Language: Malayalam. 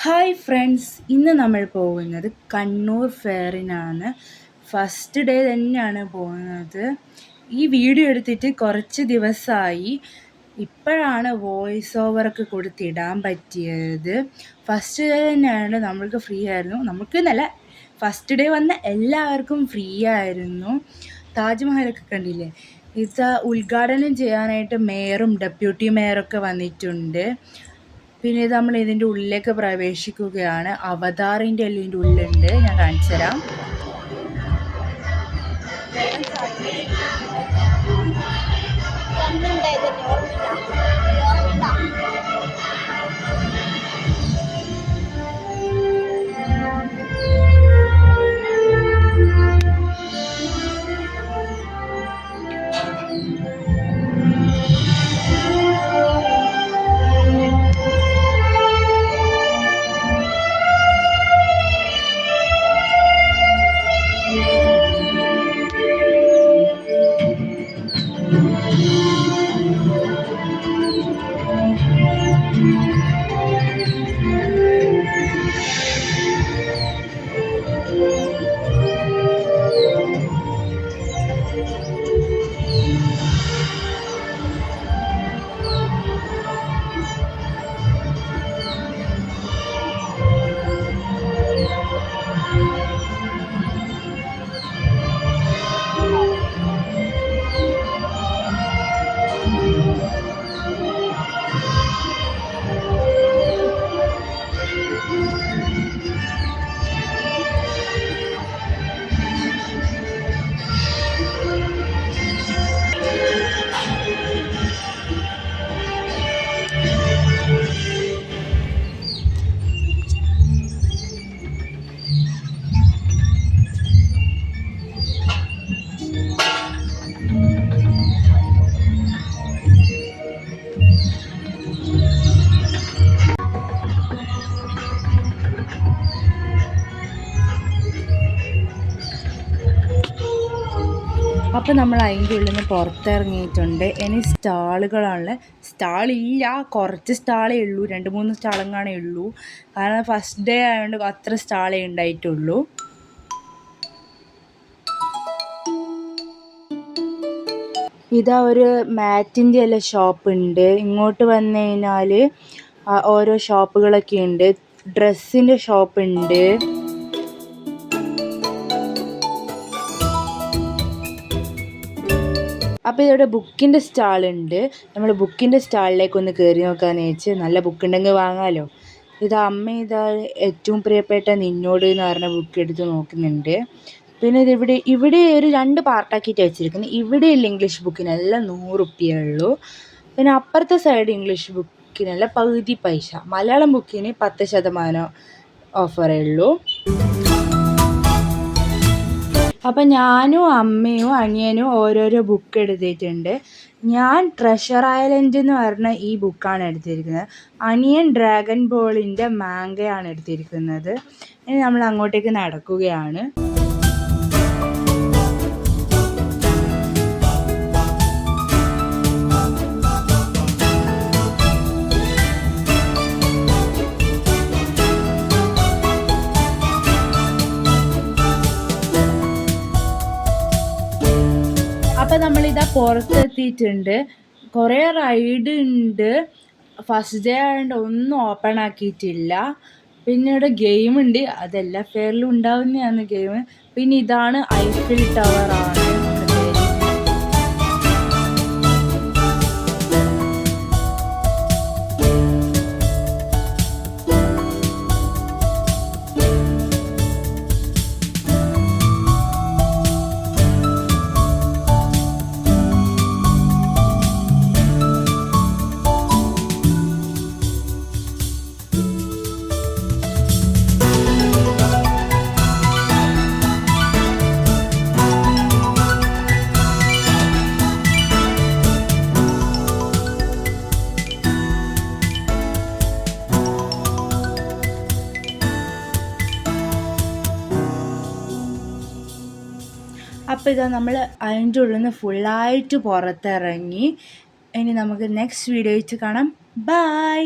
ഹായ് ഫ്രണ്ട്സ്, ഇന്ന് നമ്മൾ പോകുന്നത് കണ്ണൂർ ഫെയറിനാണ്. ഫസ്റ്റ് ഡേ തന്നെയാണ് പോകുന്നത്. ഈ വീഡിയോ എടുത്തിട്ട് കുറച്ച് ദിവസമായി. ഇപ്പോഴാണ് വോയിസ് ഓവറൊക്കെ കൊടുത്തിടാൻ പറ്റിയത്. ഫസ്റ്റ് ഡേ തന്നെയാണ്, നമ്മൾക്ക് ഫ്രീ ആയിരുന്നു. നമുക്ക് നല്ല ഫസ്റ്റ് ഡേ വന്ന എല്ലാവർക്കും ഫ്രീ ആയിരുന്നു. താജ്മഹലൊക്കെ കണ്ടില്ലേ? ഇത് ഉദ്ഘാടനം ചെയ്യാനായിട്ട് മേയറും ഡെപ്യൂട്ടി മേയറൊക്കെ വന്നിട്ടുണ്ട്. പിന്നെ ഇത് നമ്മൾ ഇതിൻ്റെ ഉള്ളിലേക്ക് പ്രവേശിക്കുകയാണ്. അവതാറിൻ്റെ എല്ലാം ഇതിൻ്റെ ഉള്ളിലുണ്ട്, ഞാൻ കാണിച്ചു തരാം. അപ്പോൾ നമ്മൾ അതിൻ്റെ ഉള്ളിൽ നിന്ന് പുറത്തിറങ്ങിയിട്ടുണ്ട്. ഇനി സ്റ്റാളുകളാണ്. സ്റ്റാളില്ല, കുറച്ച് സ്റ്റാളേ ഉള്ളൂ, 2-3 സ്റ്റാളെങ്ങാണേ ഉള്ളൂ. കാരണം ഫസ്റ്റ് ഡേ ആയതുകൊണ്ട് അത്ര സ്റ്റാളേ ഉണ്ടായിട്ടുള്ളൂ. ഇതാ ഒരു മാറ്റിൻ്റെ എല്ലാം ഷോപ്പ് ഉണ്ട്. ഇങ്ങോട്ട് വന്നു കഴിഞ്ഞാൽ ഓരോ ഷോപ്പുകളൊക്കെ ഉണ്ട്. ഡ്രസ്സിൻ്റെ ഷോപ്പ് ഉണ്ട്. അപ്പോൾ ഇവിടെ ബുക്കിൻ്റെ സ്റ്റാളുണ്ട്. നമ്മൾ ബുക്കിൻ്റെ സ്റ്റാളിലേക്ക് ഒന്ന് കയറി നോക്കാമെന്ന് വെച്ച്. നല്ല ബുക്ക് ഉണ്ടെങ്കിൽ വാങ്ങാമല്ലോ. ഇത് അമ്മ ഇതാ ഏറ്റവും പ്രിയപ്പെട്ട നിന്നോട് എന്ന് പറഞ്ഞ ബുക്ക് എടുത്ത് നോക്കുന്നുണ്ട്. പിന്നെ ഇവിടെ ഒരു 2 പാർട്ടാക്കിയിട്ട് വെച്ചിരിക്കുന്നത്. ഇവിടെയുള്ള ഇംഗ്ലീഷ് ബുക്കിനെല്ലാം 100 റുപ്യേ ഉള്ളൂ. പിന്നെ അപ്പുറത്തെ സൈഡ് ഇംഗ്ലീഷ് ബുക്കിനെല്ലാം പകുതി പൈസ. മലയാളം ബുക്കിന് 10% ഓഫറേ ഉള്ളൂ. അപ്പം ഞാനും അമ്മയും അനിയനും ഓരോരോ ബുക്ക് എടുത്തിട്ടുണ്ട്. ഞാൻ ട്രഷർ ഐലൻഡ് എന്ന് പറഞ്ഞ ഈ ബുക്കാണ് എടുത്തിരിക്കുന്നത്. അനിയൻ ഡ്രാഗൺ ബോളിൻ്റെ മാംഗയാണ് എടുത്തിരിക്കുന്നത്. ഇനി നമ്മൾ അങ്ങോട്ടേക്ക് നടക്കുകയാണ്. അപ്പം നമ്മളിതാ പുറത്തെത്തിയിട്ടുണ്ട്. കുറേ റൈഡ് ഉണ്ട്. ഫസ്റ്റ് ഡേ ആയതുകൊണ്ട് ഒന്നും ഓപ്പൺ ആക്കിയിട്ടില്ല. പിന്നെ ഇവിടെ ഗെയിം ഉണ്ട്, അതെല്ലാ ഫെയറിലും ഉണ്ടാവുന്നതാണ് ഗെയിം. പിന്നെ ഇതാണ് ഐഫിൽ ടവറാണ്. അപ്പോൾ ഇതാ നമ്മൾ അതിൻ്റെ ഉള്ളിൽ നിന്ന് ഫുള്ളായിട്ട് പുറത്തിറങ്ങി. ഇനി നമുക്ക് നെക്സ്റ്റ് വീഡിയോ ആയിട്ട് കാണാം. ബൈ.